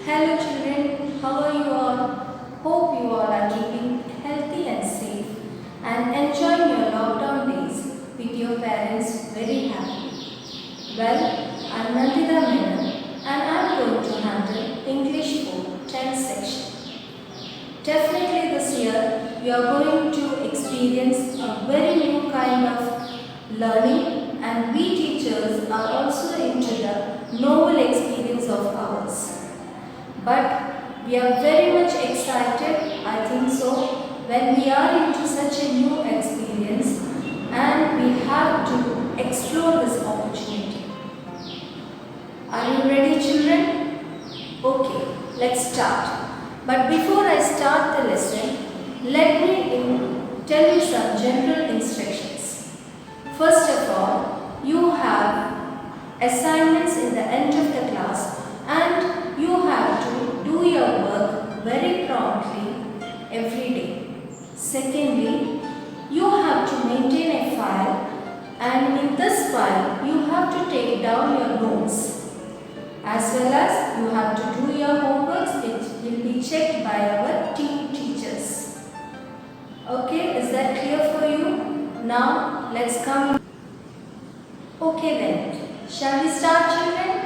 Hello children, how are you all? Hope you all are keeping healthy and safe and enjoying your lockdown days with your parents very happy. Well, I'm Nandita Menon and I'm going to handle English 4 10th section. Definitely this year you are going to experience a very new kind of learning and we teachers are also into the novel experience of ours. But we are very much excited, I think so, when we are into such a new experience and we have to explore this opportunity. Are you ready children? Okay, let's start. But before I start the lesson, let me tell you some general instructions. First of all, you have assignments in the end of the class and you have to do your work very promptly every day. Secondly, you have to maintain a file and in this file you have to take down your notes as well as you have to do your homeworks which will be checked by our team teachers. Okay, is that clear for you? Now let's come. Okay then, shall we start children?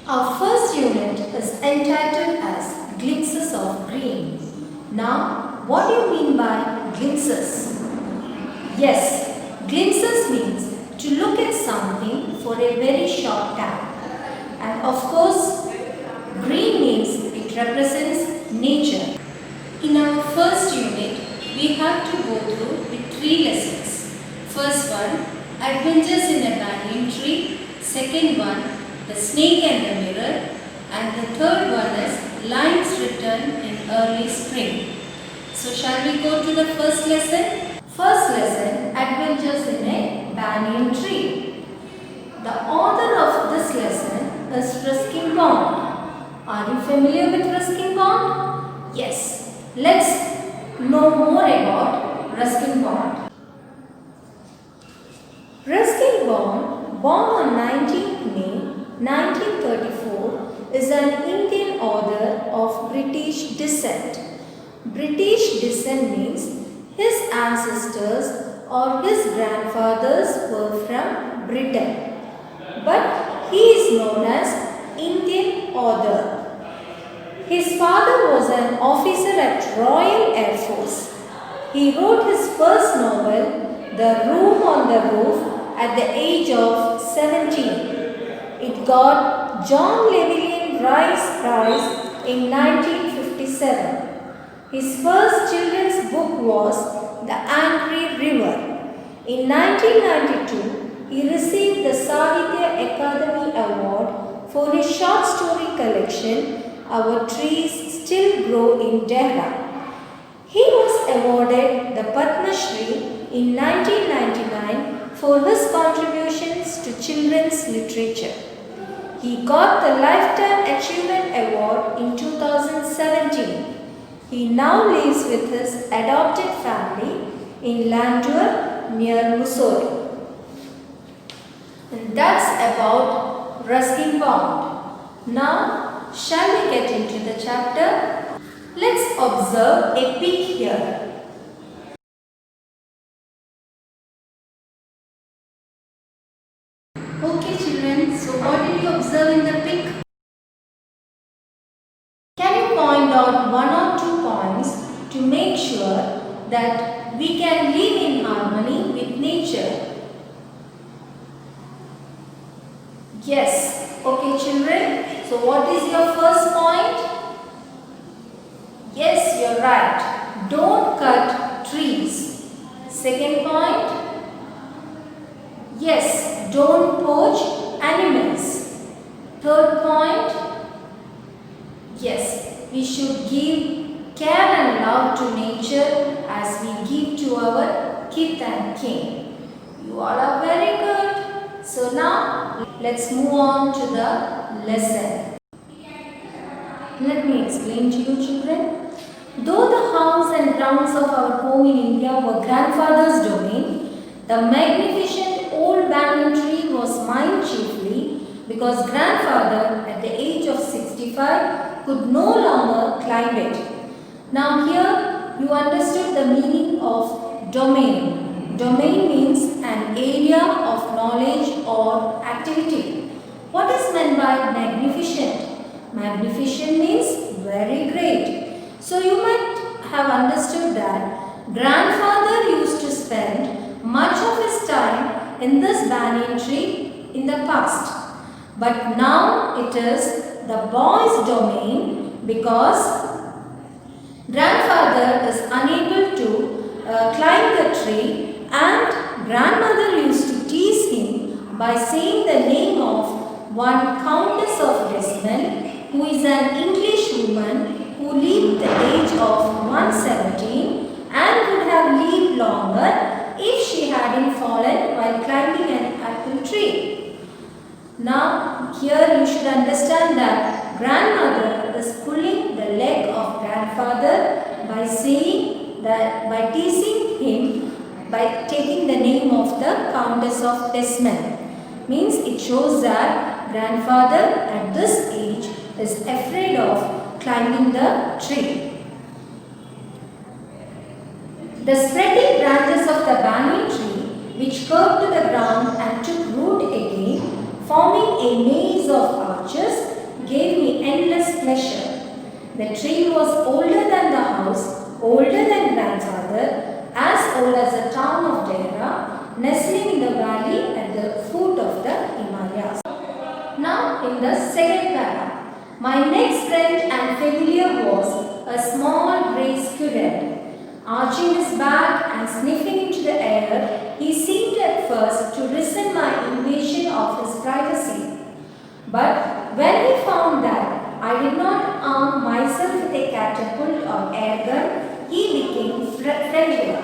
Our first unit is entitled as Glimpses of Green. Now, what do you mean by glimpses? Yes, glimpses means to look at something for a very short time. And of course, green means it represents nature. In our first unit, we have to go through with 3 lessons. First one, Adventures in a Banyan Tree. Second one, The Snake and the Mirror. And the third one is Lines Written in Early Spring. So shall we go to the first lesson? First lesson, Adventures in a Banyan Tree. The author of this lesson is Ruskin Bond. Are you familiar with Ruskin Bond? Yes. Let's know more about Ruskin Bond. Ruskin Bond, born on 19th May 1934, is an Indian author of British descent. British descent means his ancestors or his grandfathers were from Britain. But he is known as Indian author. His father was an officer at Royal Air Force. He wrote his first novel, The Room on the Roof, at the age of 17. It got John Llewellyn Rhys Prize in 1957. His first children's book was The Angry River. In 1992, he received the Sahitya Akademi Award for his short story collection, Our Trees Still Grow in Dehra. He was awarded the Padma Shri in 1999 for his contributions to children's literature. He got the Lifetime Achievement Award in 2017. He now lives with his adopted family in Landour near Mussoorie. And that's about Ruskin Bond. Now, shall we get into the chapter? Let's observe a peek here. Okay children, so what did you observe in the pic? Can you point out 1 or 2 points to make sure that we can live in harmony with nature? Yes. Okay children, so what is your first point? Yes, you're right. Don't cut trees. Second point? Yes, don't poach animals. Third point? Yes, we should give care and love to nature as we give to our kith and kin. You all are very good. So now, let's move on to the lesson. Let me explain to you children. Though the house and grounds of our home in India were grandfather's domain, the magnificent old banyan tree was mine chiefly because grandfather at the age of 65 could no longer climb it. Now here you understood the meaning of domain. Domain means an area of knowledge or activity. What is meant by magnificent? Magnificent means very great. So you might have understood that grandfather used to spend much of his time in this banyan tree in the past. But now it is the boy's domain because grandfather is unable to climb the tree and grandmother used to tease him by saying the name of one Countess of Desmond, who is an English woman who lived the age of 117 and would have lived longer if she hadn't fallen while climbing an apple tree. Now here you should understand that grandmother is pulling the leg of grandfather by saying that, by teasing him by taking the name of the Countess of Desmond. Means it shows that grandfather at this age is afraid of climbing the tree. The spreading branches of the banyan tree, which curved to the ground and took root again, forming a maze of arches, gave me endless pleasure. The tree was older than the house, older than grandfather, as old as the town of Dehra, nestling in the valley at the foot of the Himalayas. Now in the second para, my next friend and familiar was a small grey squirrel. Arching his back and sniffing into the air, he seemed at first to resent my invasion of his privacy. But when he found that I did not arm myself with a catapult or air gun, he became friendlier.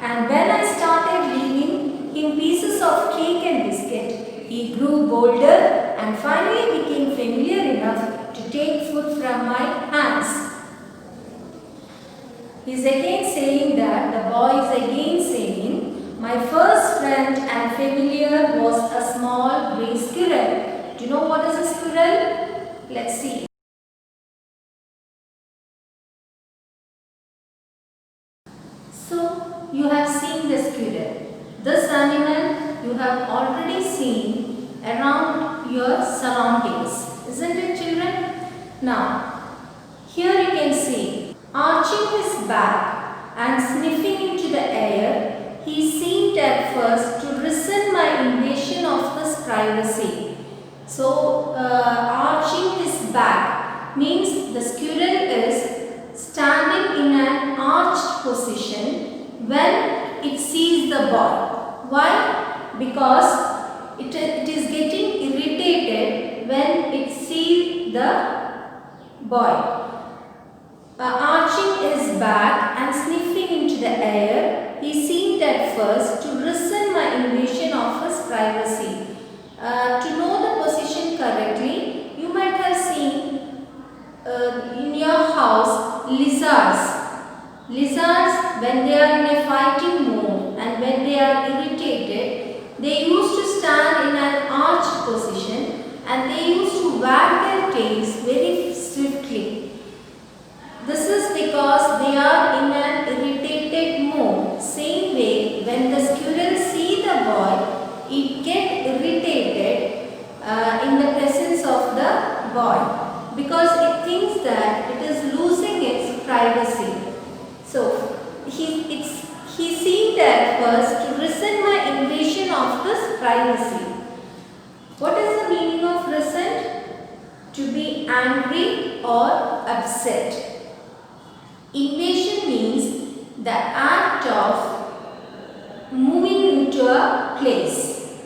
And when I started leaving him pieces of cake and biscuit, he grew bolder and finally became familiar enough to take food from my hands. He is again saying that, the boy is again saying, my first friend and familiar was a small grey squirrel. Do you know what is a squirrel? Let's see. So, you have seen the squirrel. This animal you have already seen around your surroundings. Isn't it, children? Now, here you can see, arching his back and sniffing into the air, he seemed at first to resent my invasion of his privacy. So, arching his back means the squirrel is standing in an arched position when it sees the boy. Why? Because it is getting irritated when it sees the boy. Arching his back and sniffing into the air, he seemed at first to resent my invasion of his privacy. To know the position correctly, you might have seen in your house lizards. Lizards, when they are in a fighting mood and when they are irritated, they used to stand in an arched position and they used to wag their tails very swiftly. This is because they are in an irritated mood. Same way, when the squirrel see the boy, it gets irritated in the presence of the boy because it thinks that it is losing its privacy. So, he seemed at first to resent my invasion of his privacy. What is the meaning of resent? To be angry or upset. Invasion means the act of moving into a place.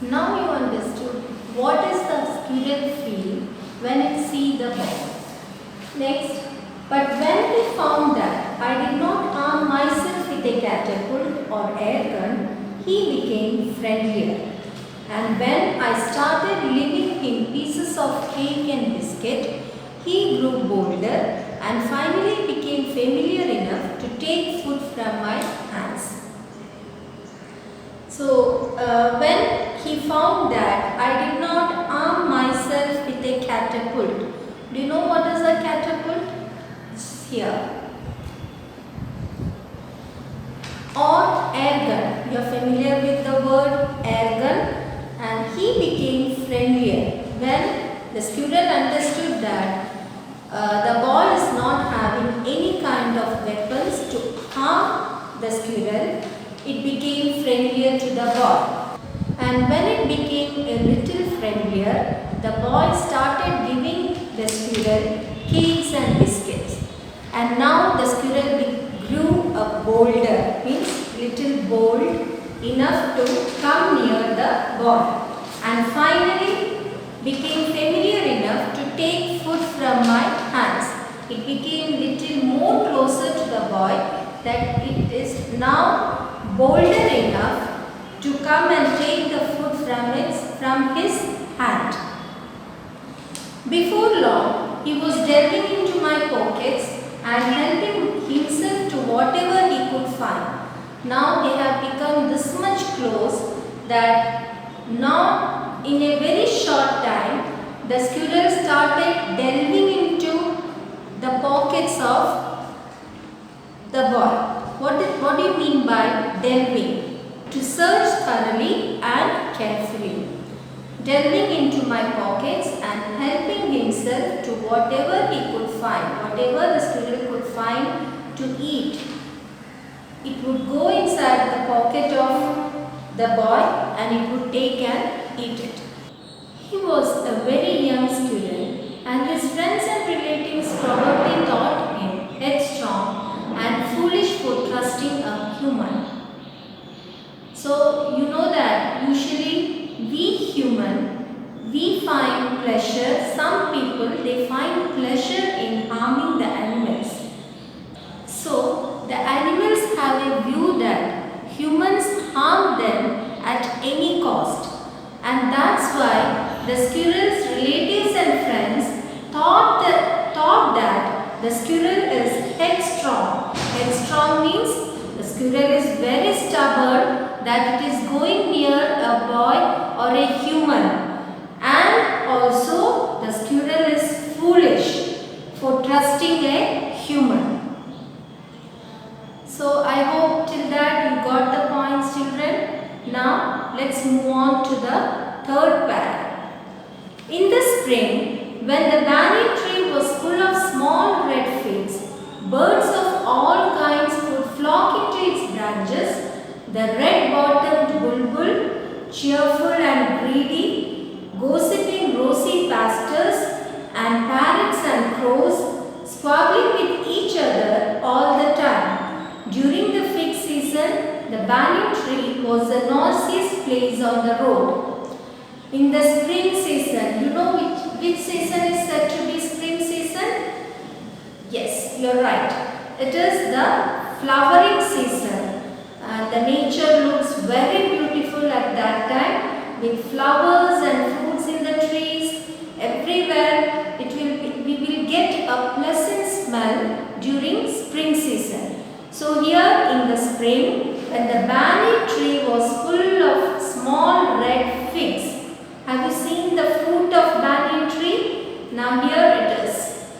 Now you understood what is the squirrel feel when it sees the boy. Next, but when he found that I did not arm myself with a catapult or air gun, he became friendlier. And when I started leaving him pieces of cake and biscuit, he grew bolder and finally became familiar enough to take food from my hands. So, when he found that I did not arm myself with a catapult Do you know what is a catapult? It's here. Or air gun. You are familiar with the word air gun. And he became friendlier when the student understood that the boy is not having any kind of weapons to harm the squirrel. It became friendlier to the boy. And when it became a little friendlier, the boy started giving the squirrel cakes and biscuits. And now the squirrel grew a bolder, means little bold enough to come near the boy. And finally became familiar enough to take food from my hands. It became little more closer to the boy that it is now bolder enough to come and take the food from his hand. Before long, he was delving into my pockets and helping himself to whatever he could find. Now they have become this much close that now in a very short time, the squirrel started delving into the pockets of the boy. What do you mean by delving? To search thoroughly and carefully. Delving into my pockets and helping himself to whatever he could find, whatever the squirrel could find to eat. It would go inside the pocket of the boy and it would take and eat it. He was a very young student and his friends and relatives probably thought him headstrong and foolish for trusting a human. So you know that usually we human, we find pleasure, some people they find pleasure in harming the animals. So the animals have a view that humans harm them at any cost. And that's why the squirrel's relatives and friends thought that the squirrel is headstrong. Headstrong means the squirrel is very stubborn that it is going near a boy or a human. And also the squirrel is foolish for trusting a human. So I hope till that you got the points, children. Now let's move on to the third para. In the spring, when the banyan tree was full of small red figs, birds of all kinds would flock into its branches. The red-bottomed bulbul, cheerful and greedy, gossiping rosy pastors, and parrots and crows squabbling with each other all the time. During the fig season, the banyan tree was the noisiest place on the road. In the spring season, you know which season is said to be spring season? Yes, you are right. It is the flowering season. The nature looks very beautiful at that time with flowers and fruits in the trees everywhere. We will get a pleasant smell during spring season. So here in the spring, when the banyan tree was full of small red figs. Have you seen the fruit of banyan tree? Now here it is.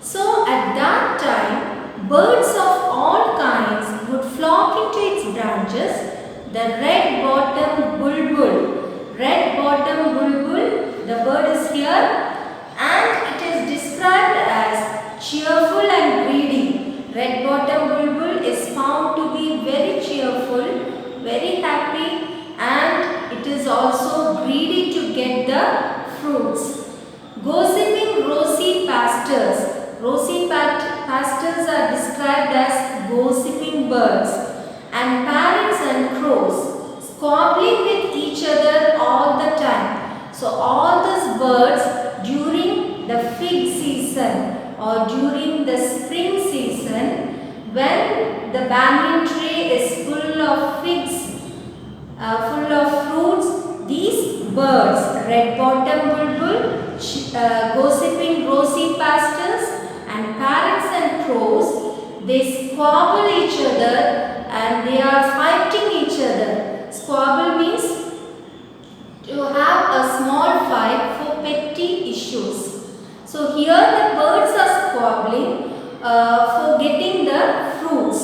So at that time, birds of all kinds would flock into its branches. The red-bottomed bulbul. Red-bottomed bulbul, the bird is here and it is described as cheerful and greedy. Red-bottomed bulbul is found to be very cheerful, very happy, and it is also greedy to get the fruits. Gossiping rosy pastors. Rosy pastors are described as gossiping birds, and parrots and crows squabbling with each other all the time. So all these birds during the fig season or during the spring season, when the banyan tree is full of figs, full of fruits, these birds, red-bottomed bulbul, gossiping rosy pastors, and parrots and crows, they squabble each other and they are fighting each other. Squabble means to have a small fight for petty issues. So here the birds are squabbling for getting the fruits,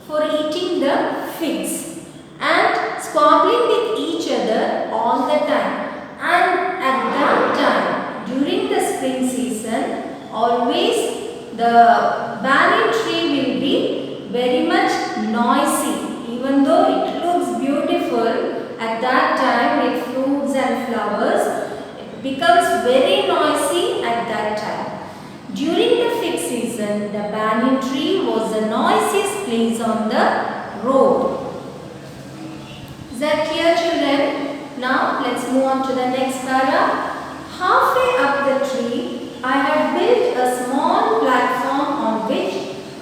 for eating the figs, and squabbling with each other all the time. And at that time, during the spring season, always the banyan tree will be very much noisy, even though it looks beautiful at that time with fruits and flowers. It becomes very noisy at that time. During the fig season, the banyan tree was the noisiest place on the road. Is that clear, children? Now let's move on to the next para. Halfway up the tree, I had built a small platform on which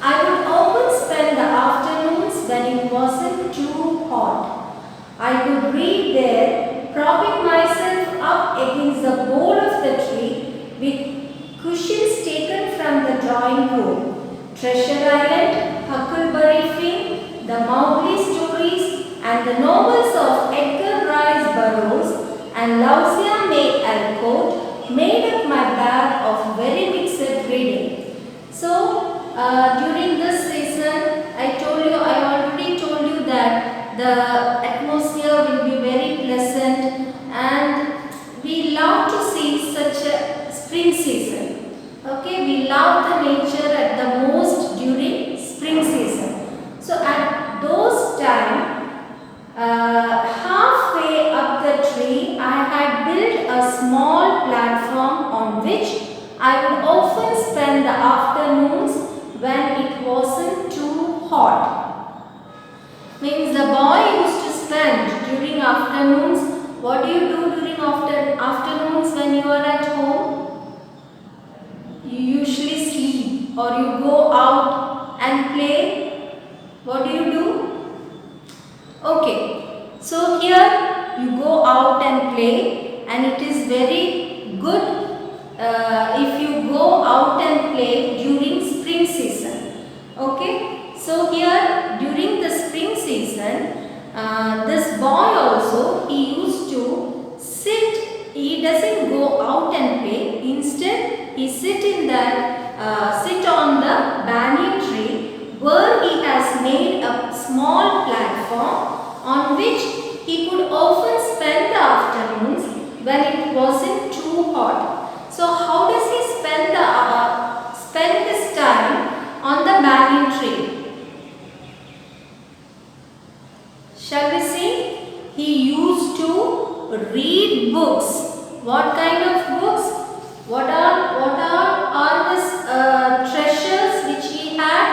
I would often spend the afternoons when it wasn't too hot. I could read there, propping myself up against the bole of the tree with cushions taken from the drawing room. Treasure Island, Huckleberry Finn, the Mowgli stories, and the novels of Edgar Rice Burroughs and Louisa May Alcott made up my bag of very mixed reading. So, during this season, I already told you that the atmosphere will be very pleasant, and we love to see such a spring season. Okay, we love the nature at the most during spring season. So, at those times, halfway up the tree, I had built a small platform on which I would often spend the afternoons when it wasn't too hot. Means the boy used to spend during afternoons. What do you do during afternoons when you are at home? You usually sleep or you go out and play. What do you do? Okay, so here you go out and play, and it is very good if you go out and play during spring season. Okay, so here during the spring season, this boy also, he used to sit, he doesn't go out and play, instead he sit on the banyan tree, where he has made a small platform on which he could often spend the afternoons when it wasn't too hot. So how does he spend his time on the banyan tree? Shall we see? He used to read books. What kind of books? What are his treasures which he had?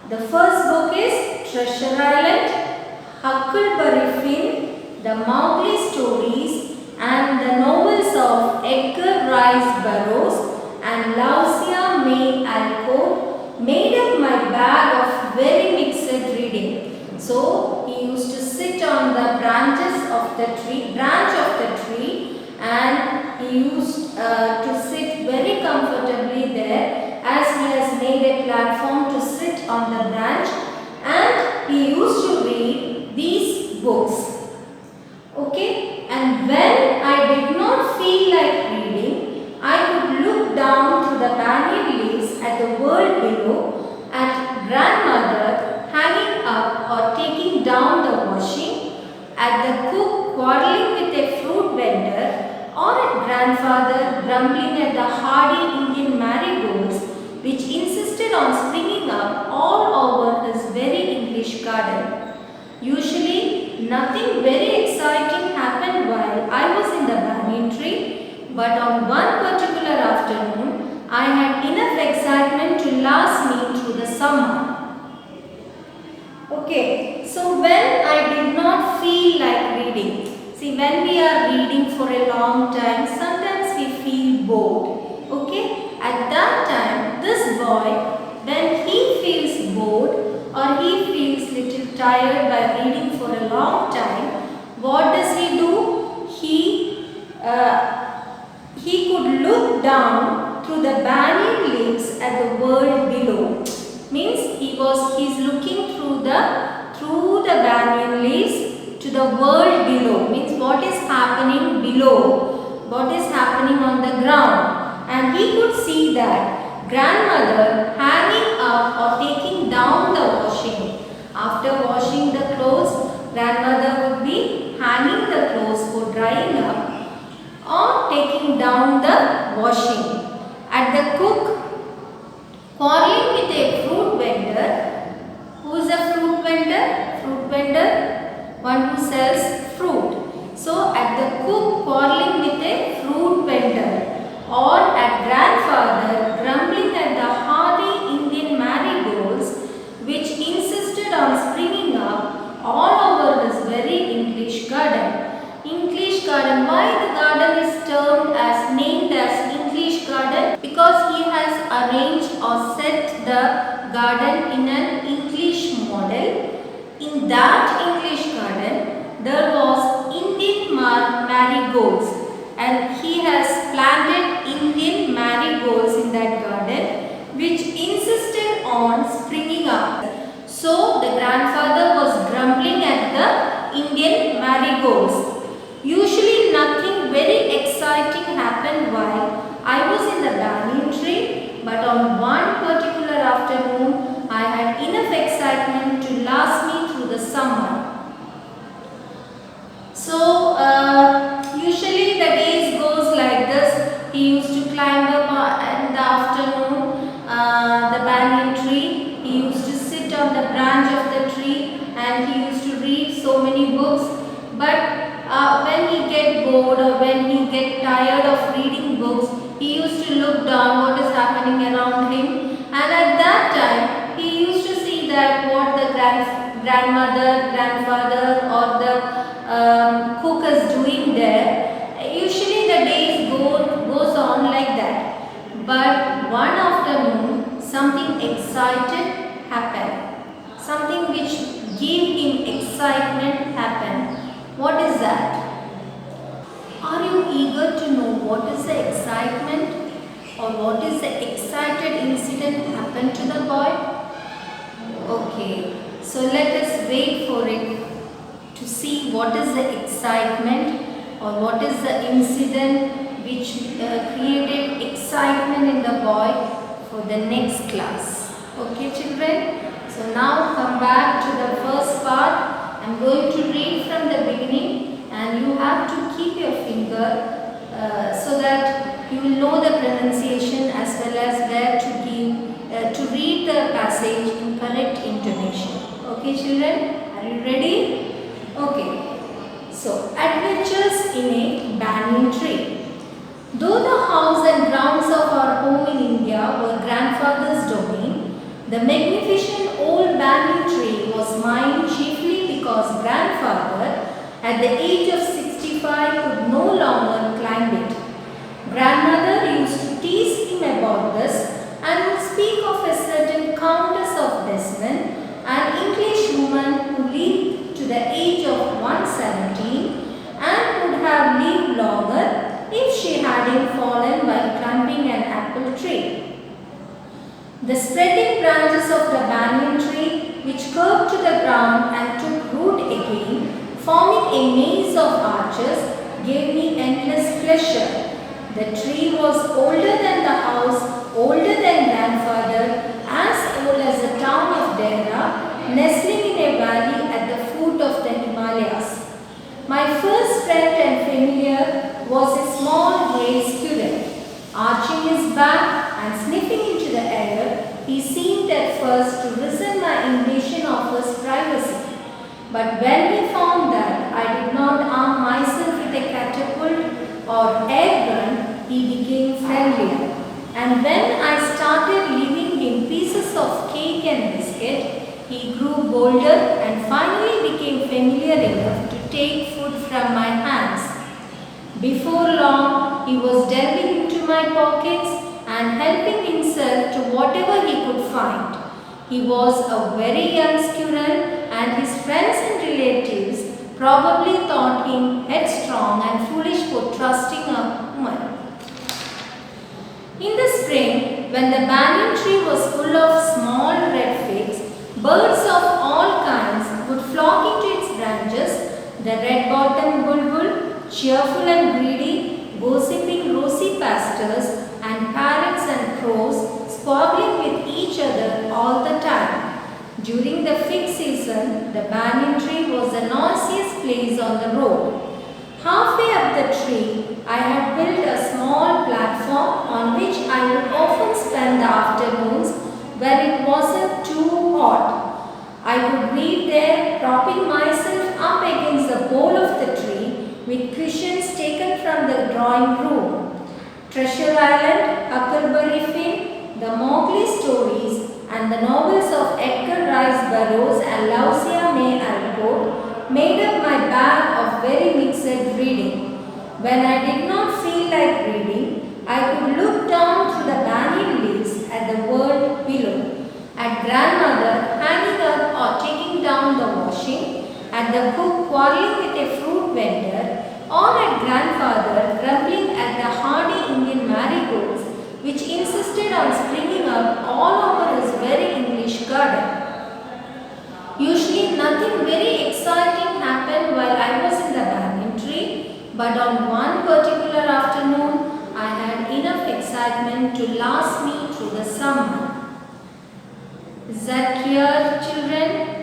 The first book is Treasure Island, Huckleberry Finn, the Mowgli stories, and the novels of Edgar Rice Burroughs and Louisa May Alcott made up my bag of very mixed reading. So he used to sit on the branch of the tree, and he used to sit very comfortably there, as he has made a platform to sit on the branch, and he used to read these books. Okay, and when I did not feel like reading, I could look down through the banyan leaves at the world below, at grandmother hanging up or taking down the washing, at the cook quarreling with a fruit vendor, or at grandfather grumbling at the hardy Indian marigolds which insisted on springing up all over his very English garden. Usually, nothing very exciting happened while I was in the banyan tree, but on one particular afternoon, I had enough excitement to last me through the summer. Okay, so when I did not feel like reading, see, when we are reading for a long time, sometimes we feel bored. Okay, at that time, this boy, when he feels bored or he feels little tired by reading for a long time, what does he do? He could look down through the banyan leaves at the world below. Means he's looking through the banyan leaves to the world below. Means what is happening below. what is happening on the ground, and he could see that grandmother hanging up or taking down the washing. After washing the clothes, grandmother would be hanging the clothes for drying up or taking down the washing. At the cook quarreling with a fruit vendor. Who is a fruit vendor? Fruit vendor, one who sells fruit. So at the cook quarreling with a fruit vendor, or at grandfather grumbling at the hardy Indian marigolds which insisted on springing up all over his very English garden. English garden. Why the garden is termed as named as English garden? Because he has arranged or set the garden in an English model. In that English garden, there was Indian marigolds, and he has planted Indian marigolds in that garden, which insisted on springing up. So the grandfather was grumbling at the Indian marigolds. Usually nothing very exciting happened while I was in the banyan tree, but on one particular afternoon I had enough excitement to last me through the summer. So usually the days goes like this. He used to climb up in the afternoon the banyan tree. He used to sit on the branch of the tree and he used to read so many books. But when he get bored or when he get tired of reading books, he used to look down what is happening around him, and at that time he used to see that what the grandmother, grandfather or the cook is doing there. Usually the days goes on like that. But one afternoon something excited happened. Something which gave him excitement happened. What is that? Are you eager to know what is the excitement or what is the excited incident happened to the boy? Okay, so let us wait for it to see what is the excitement or what is the incident which created excitement in the boy for the next class. Okay children, so now come back to the first part. I am going to read from the beginning and you have to keep your finger so that you will know the pronunciation as well as where to read the passage in correct intonation. Okay children, are you ready? Okay. So, adventures in a banyan tree. Though the house and grounds of our home in India were grandfather's domain, the magnificent old banyan tree was mine chiefly because grandfather, at the age of 65, could no longer climb it. Grandmother used to tease him about this and would speak of a certain Countess of Desmond, an English woman who lived to the age of 117 and would have lived longer if she hadn't fallen while climbing an apple tree. The spreading branches of the banyan tree, which curved to the ground and took root again, forming a maze of arches, gave me endless pleasure. The tree was older than the house, older than grandfather, as old as the town of Dehra, nestling in a valley at the foot of the Himalayas. My first friend and familiar was a small grey squirrel. Arching his back and sniffing into the air, he seemed at first to resent my invasion of his privacy. But when he found that I did not arm myself with a catapult or air gun, he became friendlier. And when I started leaving him pieces of cake and biscuit, he grew bolder and finally became familiar enough to take food from my hands. Before long, he was delving into my pockets and helping himself to whatever he could find. He was a very young squirrel and his friends and relatives probably thought him headstrong and foolish for trusting a woman. In the spring, when the banyan tree was full of small red figs, birds of all kinds would flock into its branches. The red-bottomed bulbul, cheerful and greedy, gossiping rosy pastors and parrots and crows squabbling with each other all the time. During the fig season, the banyan tree was the noisiest place on the road. Halfway up the tree, I had built a small platform on which I would often spend the afternoons when it wasn't too hot. I would read there, propping myself up against the bole of the tree with cushions taken from the drawing room. Treasure Island, Huckleberry Finn, the Mowgli stories, and the novels of Edgar Rice Burroughs and Louisa May Alcott made up my bag of very mixed reading. When I did not feel like reading, I could look down through the banyan leaves at the world below, at grandmother hanging up or taking down the washing, at the cook quarreling with a fruit vendor, or at grandfather grumbling at the hardy Indian marigolds which insisted on springing up all over his very English garden. Usually nothing very exciting happened while I was in the banyan tree, but on one particular afternoon I had enough excitement to last me through the summer. Is that clear, children?